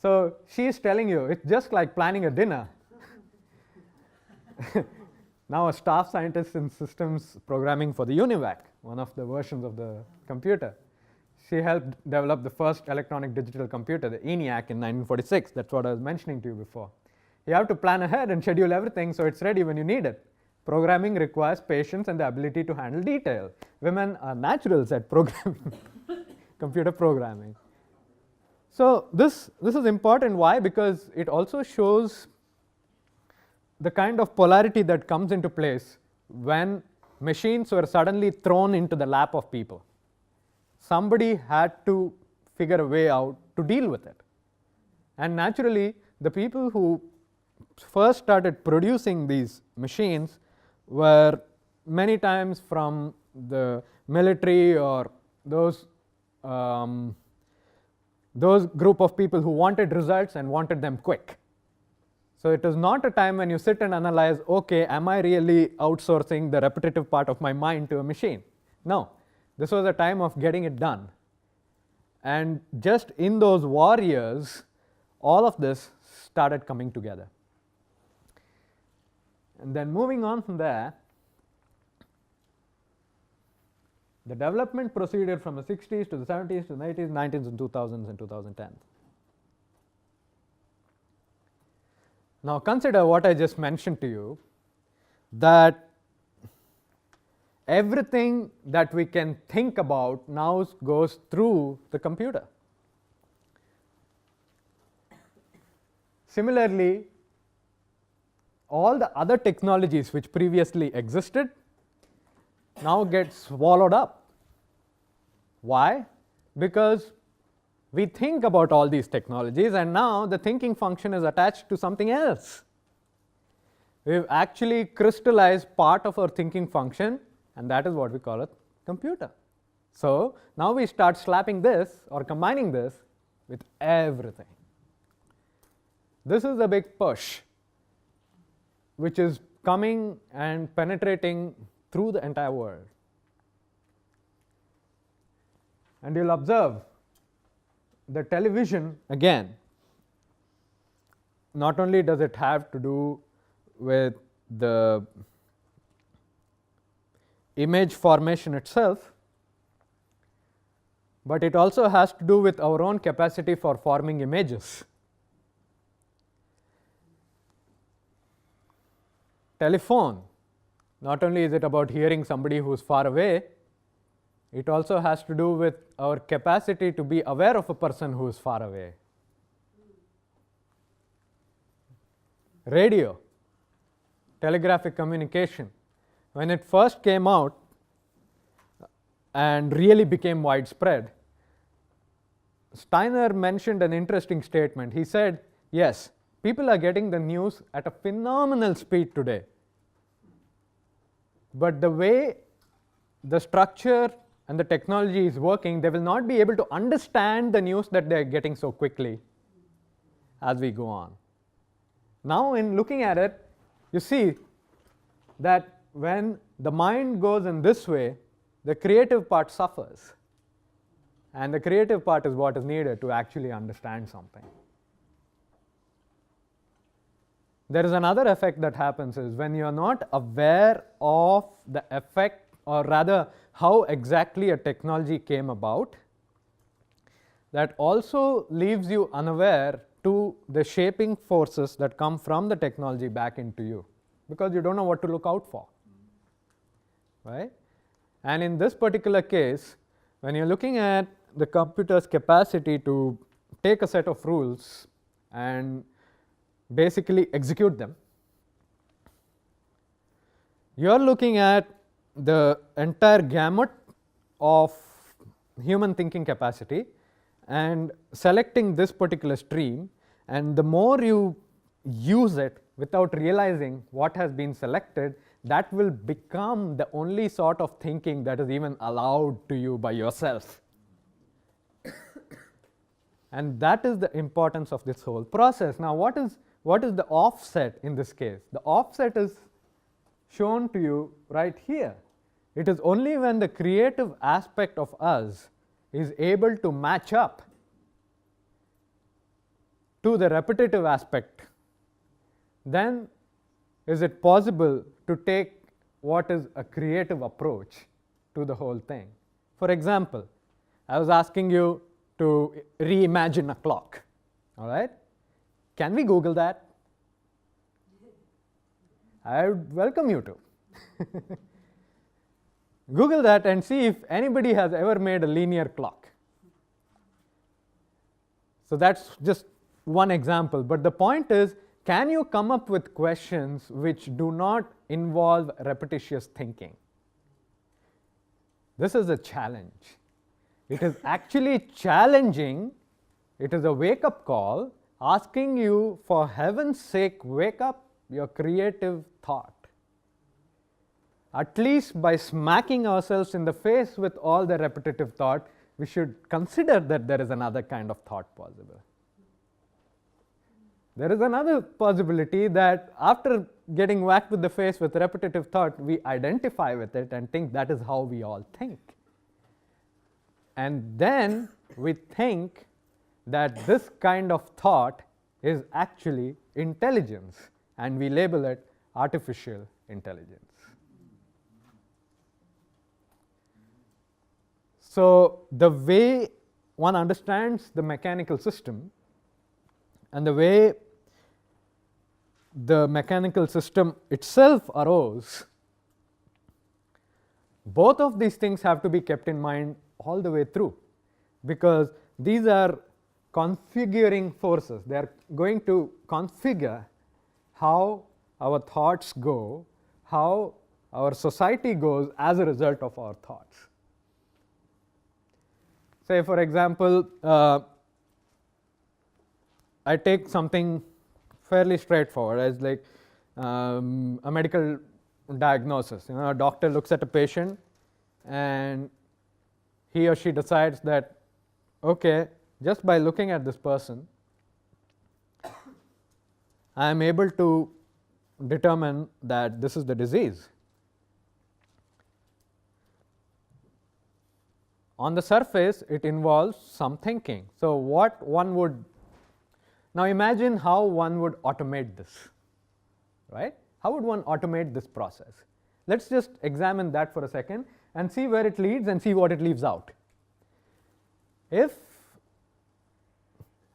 So she is telling you, it's just like planning a dinner. Now a staff scientist in systems programming for the UNIVAC, one of the versions of the computer. She helped develop the first electronic digital computer, the ENIAC, in 1946. That's what I was mentioning to you before. You have to plan ahead and schedule everything so it's ready when you need it. Programming requires patience and the ability to handle detail. Women are naturals at programming, computer programming. So this is important. Why? Because it also shows the kind of polarity that comes into place when machines were suddenly thrown into the lap of people. Somebody had to figure a way out to deal with it. And naturally, the people who first started producing these machines were many times from the military or those group of people who wanted results and wanted them quick. So it is not a time when you sit and analyze, okay, am I really outsourcing the repetitive part of my mind to a machine? No. This was a time of getting it done. And just in those warriors, all of this started coming together. And then moving on from there, the development proceeded from the 60s to the 70s to the 80s, 90s, and 2000s and 2010s. Now consider what I just mentioned to you, that everything that we can think about now goes through the computer. Similarly, all the other technologies which previously existed now get swallowed up. Why? Because we think about all these technologies, and now the thinking function is attached to something else. We've actually crystallized part of our thinking function, and that is what we call a computer. So now we start slapping this or combining this with everything. This is a big push which is coming and penetrating through the entire world. And you'll observe the television, again, not only does it have to do with the image formation itself, but it also has to do with our own capacity for forming images. Telephone, not only is it about hearing somebody who is far away, it also has to do with our capacity to be aware of a person who is far away. Radio, telegraphic communication, when it first came out and really became widespread, Steiner mentioned an interesting statement. He said, yes, people are getting the news at a phenomenal speed today, but the way the structure and the technology is working, they will not be able to understand the news that they are getting so quickly as we go on. Now in looking at it, you see that when the mind goes in this way, the creative part suffers, and the creative part is what is needed to actually understand something. There is another effect that happens is when you are not aware of the effect, or rather how exactly a technology came about, that also leaves you unaware to the shaping forces that come from the technology back into you, because you don't know what to look out for, right? And in this particular case, when you're looking at the computer's capacity to take a set of rules and basically execute them, you're looking at the entire gamut of human thinking capacity and selecting this particular stream, and the more you use it without realizing what has been selected, that will become the only sort of thinking that is even allowed to you by yourself. And that is the importance of this whole process. Now what is the offset in this case? The offset is shown to you right here. It is only when the creative aspect of us is able to match up to the repetitive aspect, then is it possible to take what is a creative approach to the whole thing. For example, I was asking you to reimagine a clock, all right? Can we Google that? I would welcome you to. Google that and see if anybody has ever made a linear clock. So that's just one example, but the point is, can you come up with questions which do not involve repetitious thinking? This is a challenge. It is actually challenging. It is a wake-up call asking you, for heaven's sake, wake up your creative thought. At least by smacking ourselves in the face with all the repetitive thought, we should consider that there is another kind of thought possible. There is another possibility that after getting whacked with the face with repetitive thought, we identify with it and think that is how we all think. And then we think that this kind of thought is actually intelligence, and we label it artificial intelligence. So the way one understands the mechanical system and the way the mechanical system itself arose, both of these things have to be kept in mind all the way through, because these are configuring forces. They are going to configure how our thoughts go, how our society goes as a result of our thoughts. Say, for example, I take something fairly straightforward as like a medical diagnosis. A doctor looks at a patient and he or she decides that, okay, just by looking at this person, I am able to determine that this is the disease. On the surface, it involves some thinking. So what one would, now imagine how one would automate this, right? How would one automate this process? Let's just examine that for a second and see where it leads and see what it leaves out. If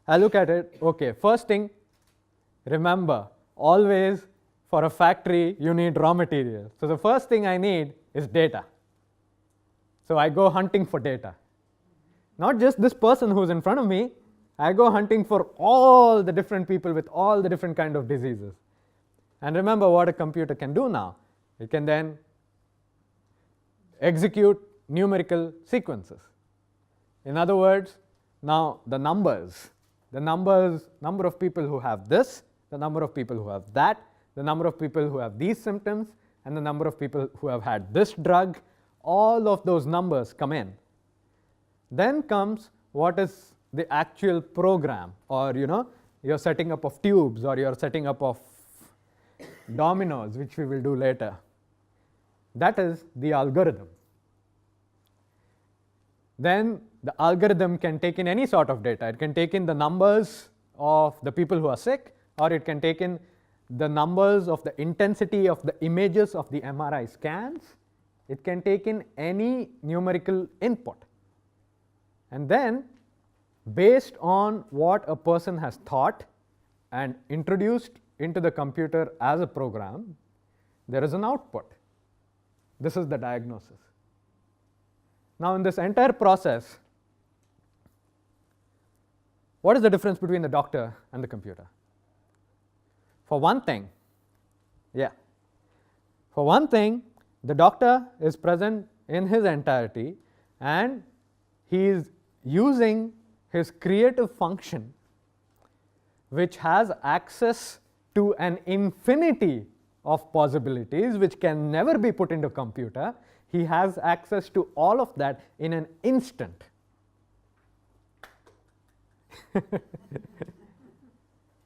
I look at it, okay, first thing, remember, always for a factory you need raw material. So the first thing I need is data. So I go hunting for data. Not just this person who's in front of me, I go hunting for all the different people with all the different kind of diseases. And remember what a computer can do now. It can then execute numerical sequences. In other words, now the number of people who have this, the number of people who have that, the number of people who have these symptoms, and the number of people who have had this drug, all of those numbers come in. Then comes what is the actual program, or your setting up of tubes, or your setting up of dominoes, which we will do later. That is the algorithm. Then the algorithm can take in any sort of data. It can take in the numbers of the people who are sick, or it can take in the numbers of the intensity of the images of the MRI scans. It can take in any numerical input. And then, based on what a person has thought and introduced into the computer as a program, there is an output. This is the diagnosis. Now, in this entire process, what is the difference between the doctor and the computer? For one thing, the doctor is present in his entirety and he is using his creative function, which has access to an infinity of possibilities which can never be put into a computer. He has access to all of that in an instant.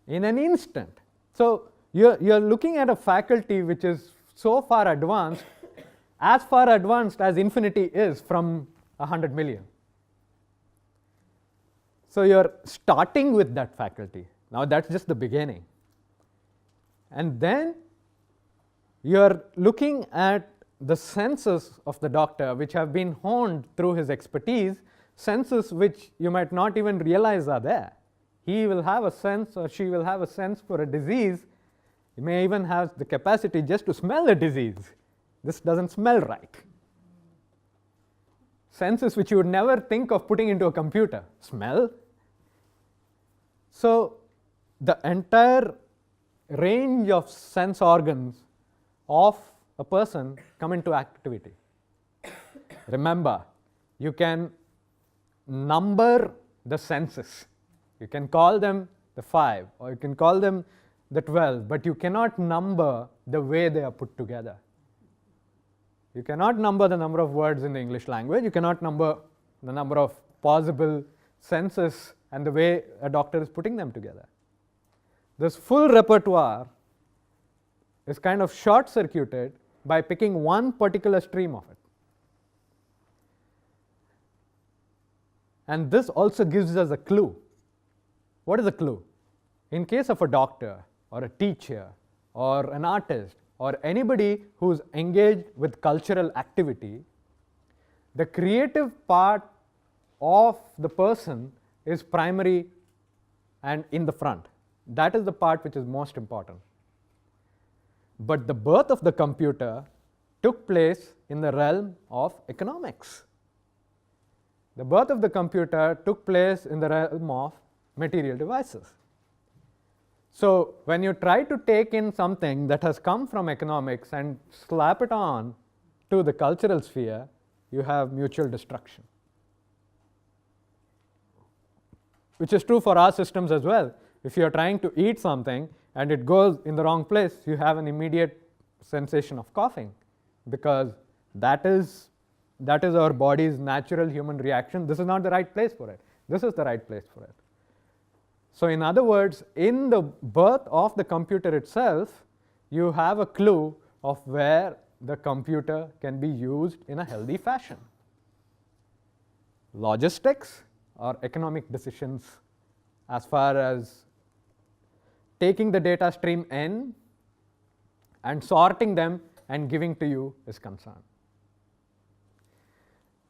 In an instant. So you're looking at a faculty which is so far advanced as infinity is from 100 million. So you're starting with that faculty. Now that's just the beginning. And then you're looking at the senses of the doctor, which have been honed through his expertise, senses which you might not even realize are there. He will have a sense, or she will have a sense for a disease. He may even have the capacity just to smell a disease. This doesn't smell right. Senses which you would never think of putting into a computer. Smell. So the entire range of sense organs of a person come into activity. Remember, you can number the senses. You can call them the 5, or you can call them the 12, but you cannot number the way they are put together. You cannot number the number of words in the English language. You cannot number the number of possible senses and the way a doctor is putting them together. This full repertoire is kind of short-circuited by picking one particular stream of it. And this also gives us a clue. What is a clue? In case of a doctor or a teacher or an artist or anybody who's engaged with cultural activity, the creative part of the person is primary and in the front. That is the part which is most important. But the birth of the computer took place in the realm of economics. The birth of the computer took place in the realm of material devices. So when you try to take in something that has come from economics and slap it on to the cultural sphere, you have mutual destruction. Which is true for our systems as well. If you are trying to eat something and it goes in the wrong place, you have an immediate sensation of coughing, because that is our body's natural human reaction. This is not the right place for it. This is the right place for it. So in other words, in the birth of the computer itself, you have a clue of where the computer can be used in a healthy fashion. Logistics or economic decisions, as far as taking the data stream in and sorting them and giving to you is concerned.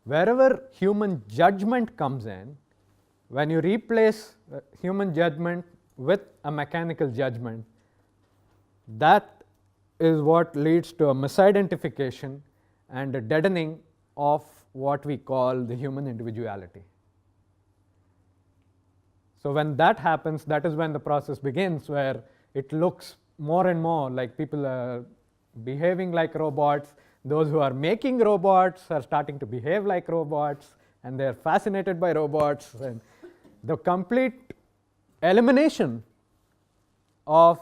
Wherever human judgment comes in, when you replace human judgment with a mechanical judgment, that is what leads to a misidentification and a deadening of what we call the human individuality. So when that happens, that is when the process begins, where it looks more and more like people are behaving like robots. Those who are making robots are starting to behave like robots, and they are fascinated by robots. And the complete elimination of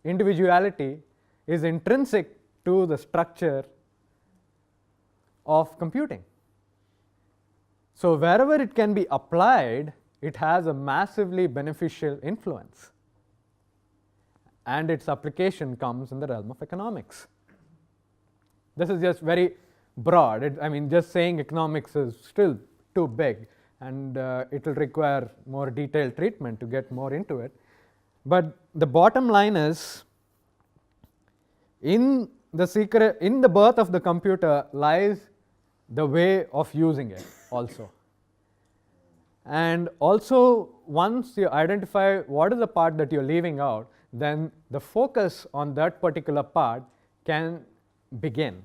individuality is intrinsic to the structure of computing. So wherever it can be applied, it has a massively beneficial influence, and its application comes in the realm of economics. This is just very broad. I mean, just saying economics is still too big, and it will require more detailed treatment to get more into it. But the bottom line is, in the birth of the computer lies the way of using it also. And also, once you identify what is the part that you're leaving out, then the focus on that particular part can begin.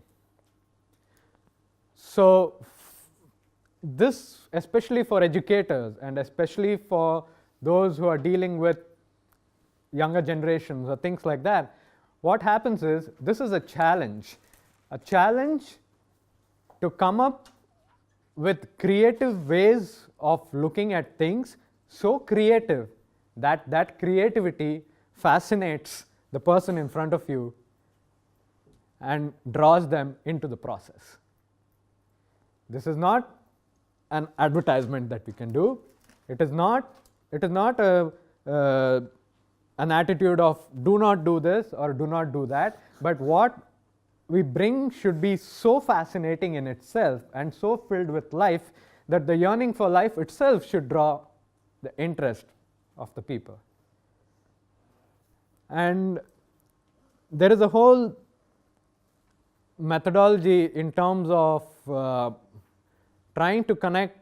So this, especially for educators and especially for those who are dealing with younger generations or things like that, what happens is, this is a challenge to come up with creative ways of looking at things, so creative that that creativity fascinates the person in front of you and draws them into the process. This is not an advertisement that we can do. It is not an attitude of do not do this or do not do that, but what we bring should be so fascinating in itself and so filled with life that the yearning for life itself should draw the interest of the people. And there is a whole methodology in terms of trying to connect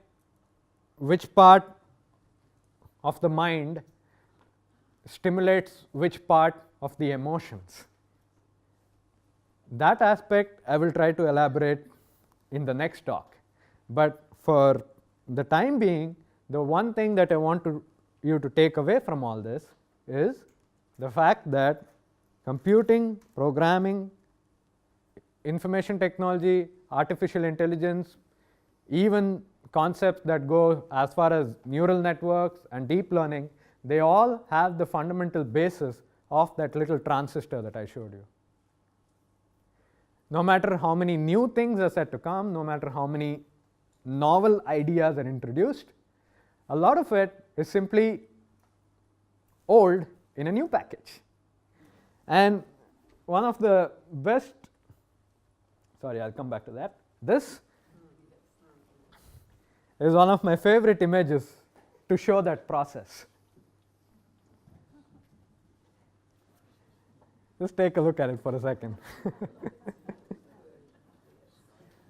which part of the mind stimulates which part of the emotions. That aspect I will try to elaborate in the next talk. But for the time being, the one thing that I want you to take away from all this is the fact that computing, programming, information technology, artificial intelligence, even concepts that go as far as neural networks and deep learning, they all have the fundamental basis of that little transistor that I showed you. No matter how many new things are set to come, no matter how many novel ideas are introduced, a lot of it is simply old in a new package. And one of the best, sorry, I'll come back to that. This is one of my favorite images to show that process. Just take a look at it for a second.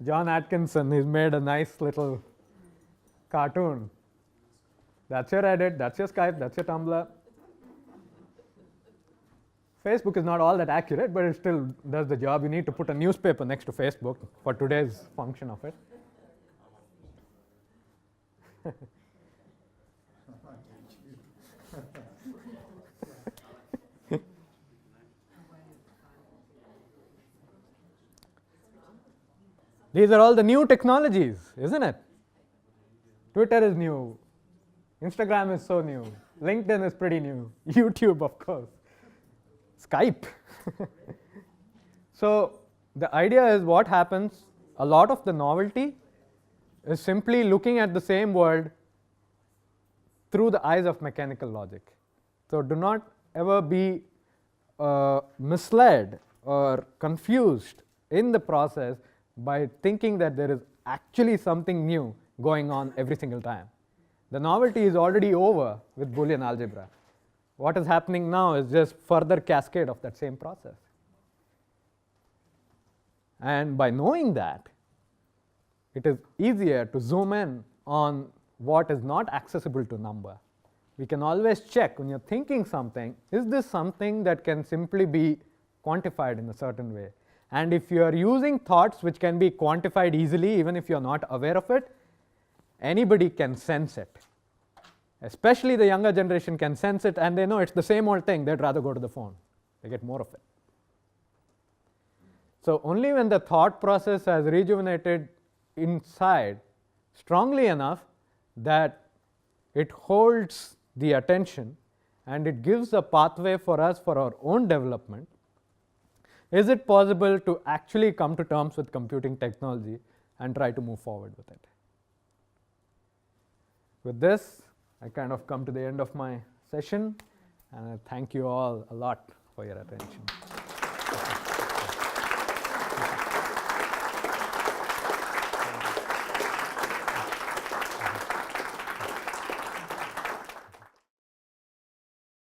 John Atkinson, he's made a nice little cartoon. That's your Reddit, that's your Skype, that's your Tumblr. Facebook is not all that accurate, but it still does the job. You need to put a newspaper next to Facebook for today's function of it. These are all the new technologies, isn't it? Twitter is new. Instagram is so new. LinkedIn is pretty new. YouTube, of course. Skype. So the idea is what happens, a lot of the novelty is simply looking at the same world through the eyes of mechanical logic. So do not ever be misled or confused in the process by thinking that there is actually something new going on every single time. The novelty is already over with Boolean algebra. What is happening now is just further cascade of that same process. And by knowing that, it is easier to zoom in on what is not accessible to number. We can always check when you're thinking something, is this something that can simply be quantified in a certain way? And if you are using thoughts which can be quantified easily, even if you're not aware of it, anybody can sense it. Especially the younger generation can sense it, and they know it's the same old thing. They'd rather go to the phone. They get more of it. So only when the thought process has rejuvenated inside strongly enough that it holds the attention and it gives a pathway for us for our own development, is it possible to actually come to terms with computing technology and try to move forward with it. With this, I kind of come to the end of my session, and I thank you all a lot for your attention.